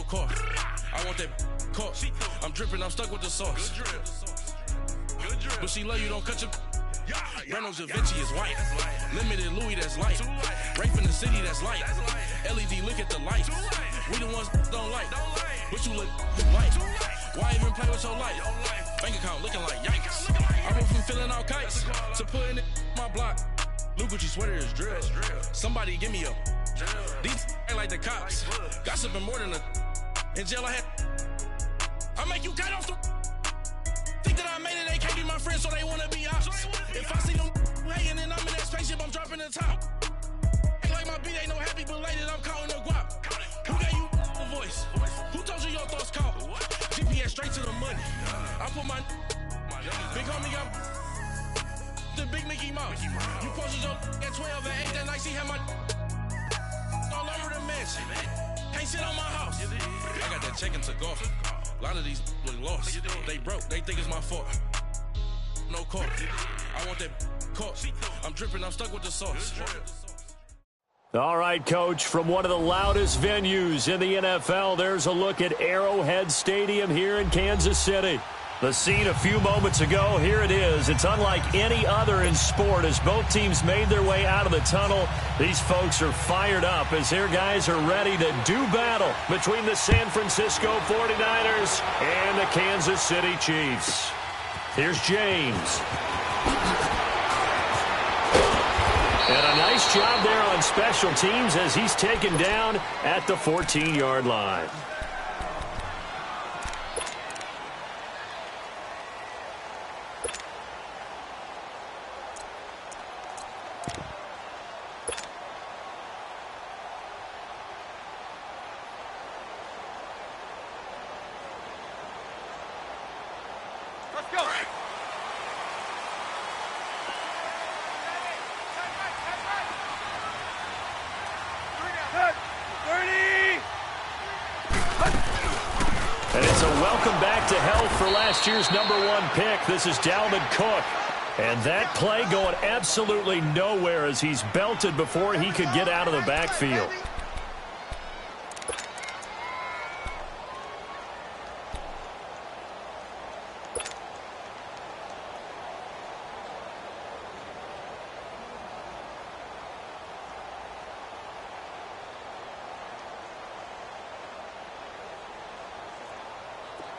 car. I want that car. I'm dripping, I'm stuck with the sauce. But she love you, don't cut your... Breno Javinci is white. Limited Louis, that's light. Rape in the city, that's light. LED, look at the lights. We the ones don't like. But you look white. Why even play with your life? Bank account looking like yikes. I went from filling out kites to putting it in my block. New Gucci sweater is drill. Somebody give me a... These ain't like the cops. Gossiping more than a... In jail I had... I make you cut off the... Think that I made it, they can't be my friends, so they wanna be ops. If I see them hating and I'm in that spaceship, I'm dropping the top. Ain't like my beat ain't no happy belated, I'm counting the guap. Who gave you a voice? Who told you your thoughts count? GPS straight to the money. I put my big homie got the big Mickey Mouse. You posted your at 12 and 8 that night, she had my all over the mansion. Can't sit on my house. I got that check and took off. A lot of these look lost. They broke, they think it's my fault. No car. I want that car. I'm dripping, I'm stuck with the sauce. All right, Coach, from one of the loudest venues in the NFL, there's a look at Arrowhead Stadium here in Kansas City. The scene a few moments ago, here it is. It's unlike any other in sport as both teams made their way out of the tunnel. These folks are fired up as their guys are ready to do battle between the San Francisco 49ers and the Kansas City Chiefs. Here's James. And a nice job there on special teams as he's taken down at the 14-yard line. Last year's #1 pick. This is Dalvin Cook. And that play going absolutely nowhere as he's belted before he could get out of the backfield.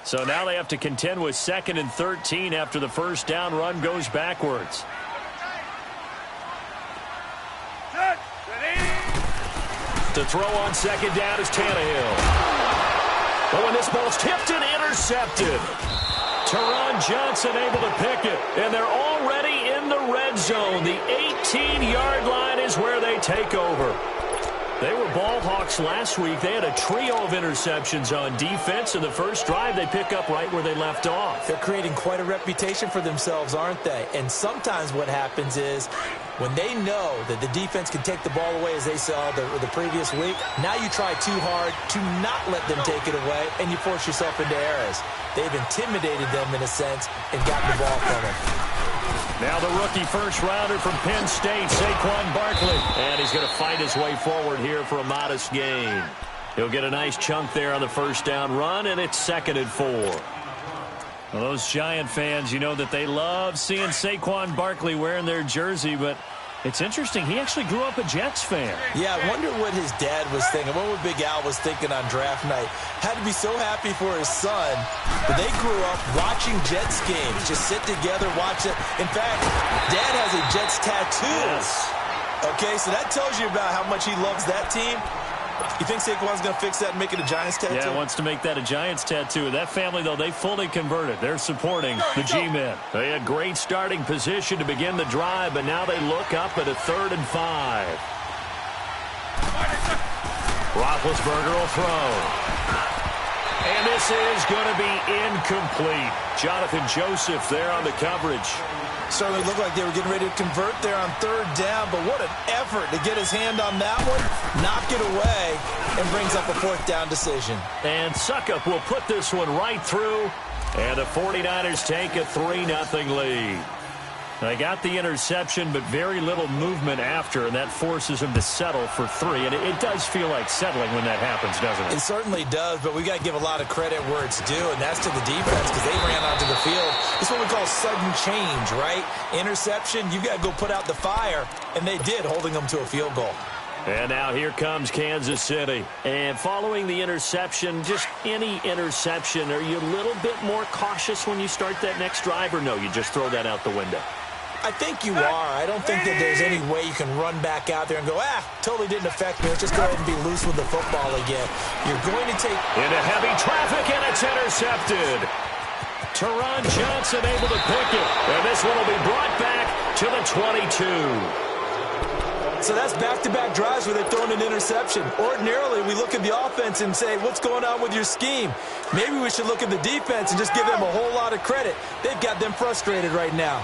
So now they have to contend with 2nd and 13 after the first down run goes backwards. To throw on 2nd down is Tannehill. But when this ball's tipped and intercepted, Teron Johnson able to pick it. And they're already in the red zone. The 18-yard line is where they take over. They were ball hawks last week. They had a trio of interceptions on defense. In the first drive, they pick up right where they left off. They're creating quite a reputation for themselves, aren't they? And sometimes what happens is when they know that the defense can take the ball away, as they saw the previous week, now you try too hard to not let them take it away, and you force yourself into errors. They've intimidated them in a sense and gotten the ball from them. Now the rookie first-rounder from Penn State, Saquon Barkley. And he's going to fight his way forward here for a modest gain. He'll get a nice chunk there on the first down run, and it's 2nd and 4. Well, those Giant fans, you know that they love seeing Saquon Barkley wearing their jersey, but it's interesting. He actually grew up a Jets fan. Yeah, I wonder what his dad was thinking. What would Big Al was thinking on draft night? Had to be so happy for his son. But they grew up watching Jets games. Just sit together, watch it. In fact, Dad has a Jets tattoo. Yes. Okay, so that tells you about how much he loves that team. You think Saquon's going to fix that and make it a Giants tattoo? Yeah, wants to make that a Giants tattoo. That family, though, they fully converted. They're supporting the G-men. They had great starting position to begin the drive, but now they look up at a 3rd and 5. Roethlisberger will throw. And this is going to be incomplete. Jonathan Joseph there on the coverage. Certainly looked like they were getting ready to convert there on 3rd down, but what an effort to get his hand on that one, knock it away, and brings up a 4th down decision. And Suckup will put this one right through, and the 49ers take a 3-0 lead. They got the interception, but very little movement after, and that forces him to settle for 3. And it does feel like settling when that happens, doesn't it? It certainly does, but we got to give a lot of credit where it's due, and that's to the defense because they ran onto the field. It's what we call sudden change, right? Interception, you got to go put out the fire, and they did, holding them to a field goal. And now here comes Kansas City. And following the interception, just any interception, are you a little bit more cautious when you start that next drive, or no, you just throw that out the window? I think you are. I don't think that there's any way you can run back out there and go, totally didn't affect me. Let's just go ahead and be loose with the football again. You're going to take... Into heavy traffic, and it's intercepted. Teron Johnson able to pick it. And this one will be brought back to the 22. So that's back-to-back drives where they've thrown an interception. Ordinarily, we look at the offense and say, what's going on with your scheme? Maybe we should look at the defense and just give them a whole lot of credit. They've got them frustrated right now.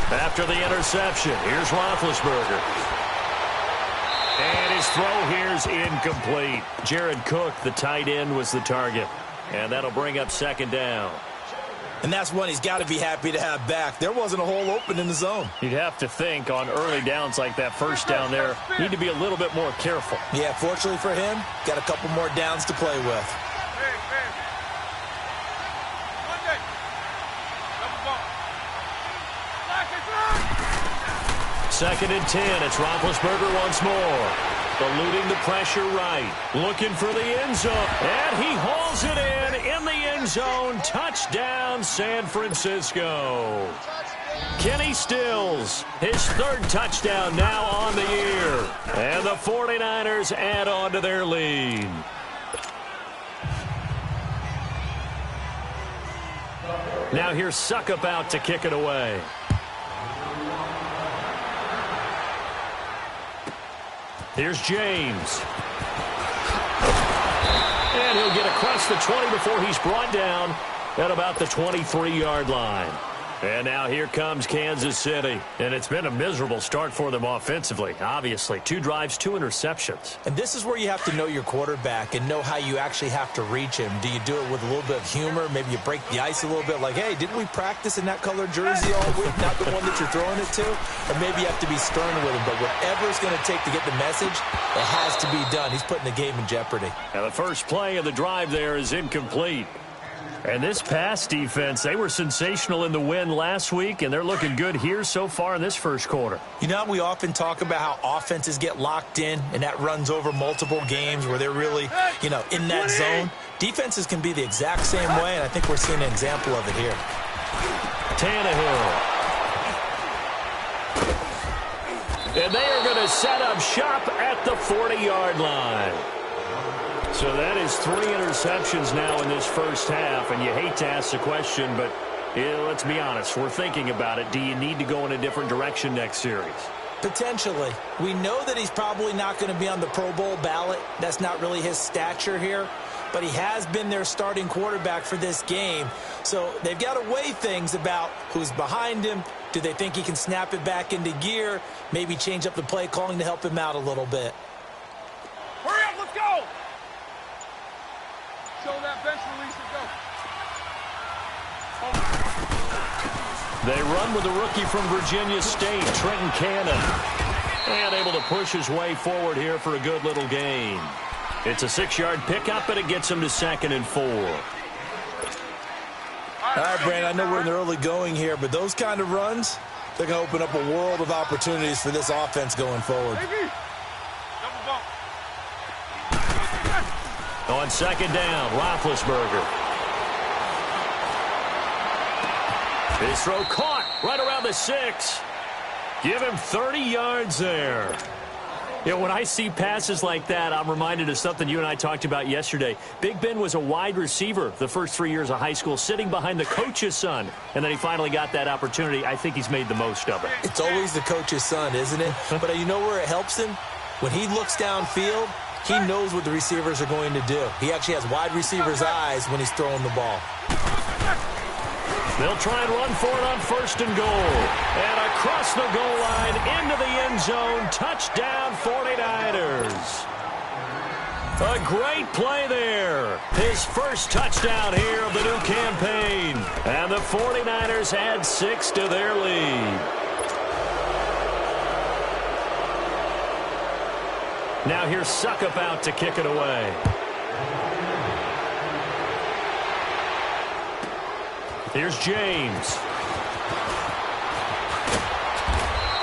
After the interception, here's Roethlisberger. And his throw here's incomplete. Jared Cook, the tight end, was the target. And that'll bring up 2nd down. And that's one he's got to be happy to have back. There wasn't a hole open in the zone. You'd have to think on early downs like that, first down there, need to be a little bit more careful. Yeah, fortunately for him, got a couple more downs to play with. 2nd and 10. It's Roethlisberger once more. Eluding the pressure right. Looking for the end zone. And he hauls it in the end zone. Touchdown, San Francisco. Kenny Stills, his 3rd touchdown now on the year. And the 49ers add on to their lead. Now here's Suckup out to kick it away. Here's James. And he'll get across the 20 before he's brought down at about the 23-yard line. And now here comes Kansas City. And it's been a miserable start for them offensively, obviously. 2 drives, 2 interceptions. And this is where you have to know your quarterback and know how you actually have to reach him. Do you do it with a little bit of humor? Maybe you break the ice a little bit like, hey, didn't we practice in that colored jersey all week? Not the one that you're throwing it to? Or maybe you have to be stern with him. But whatever it's going to take to get the message, it has to be done. He's putting the game in jeopardy. Now the first play of the drive there is incomplete. And this pass defense, they were sensational in the win last week, and they're looking good here so far in this first quarter. You know, we often talk about how offenses get locked in, and that runs over multiple games where they're really, in that zone. Defenses can be the exact same way, and I think we're seeing an example of it here. Tannehill. And they are going to set up shop at the 40-yard line. So that is 3 interceptions now in this first half, and you hate to ask the question, but let's be honest, we're thinking about it. Do you need to go in a different direction next series? Potentially. We know that he's probably not going to be on the Pro Bowl ballot. That's not really his stature here, but he has been their starting quarterback for this game. So they've got to weigh things about who's behind him. Do they think he can snap it back into gear? Maybe change up the play calling to help him out a little bit. Hurry up, let's go! Show that bench release and go. They run with the rookie from Virginia State, Trenton Cannon. And able to push his way forward here for a good little gain. It's a 6-yard pickup, and it gets him to 2nd and 4. All right, Brandon, I know we're in the early going here, but those kind of runs, they're going to open up a world of opportunities for this offense going forward. On 2nd down, Roethlisberger. His throw caught right around the 6. Give him 30 yards there. When I see passes like that, I'm reminded of something you and I talked about yesterday. Big Ben was a wide receiver the first 3 years of high school, sitting behind the coach's son. And then he finally got that opportunity. I think he's made the most of it. It's always the coach's son, isn't it? But you know where it helps him? When he looks downfield, he knows what the receivers are going to do. He actually has wide receivers' eyes when he's throwing the ball. They'll try and run for it on 1st and goal. And across the goal line, into the end zone, touchdown 49ers. A great play there. His first touchdown here of the new campaign. And the 49ers add 6 to their lead. Now here's Suckup out to kick it away. Here's James.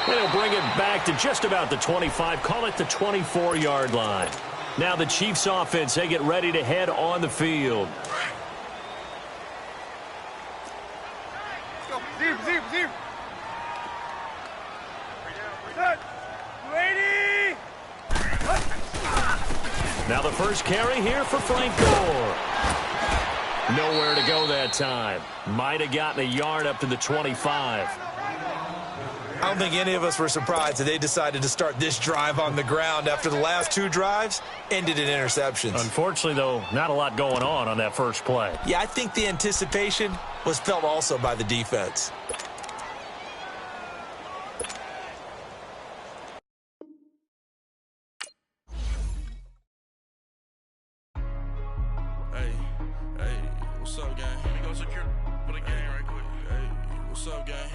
And he'll bring it back to just about the 25. Call it the 24-yard line. Now the Chiefs offense, they get ready to head on the field. Zero. Set. Lady. Now the first carry here for Frank Gore. Nowhere to go that time. Might have gotten a yard up to the 25. I don't think any of us were surprised that they decided to start this drive on the ground after the last 2 drives ended in interceptions. Unfortunately, though, not a lot going on that first play. Yeah, I think the anticipation was felt also by the defense. Hey, what's up, gang? Let me go secure for the game right quick. Hey, what's up, gang?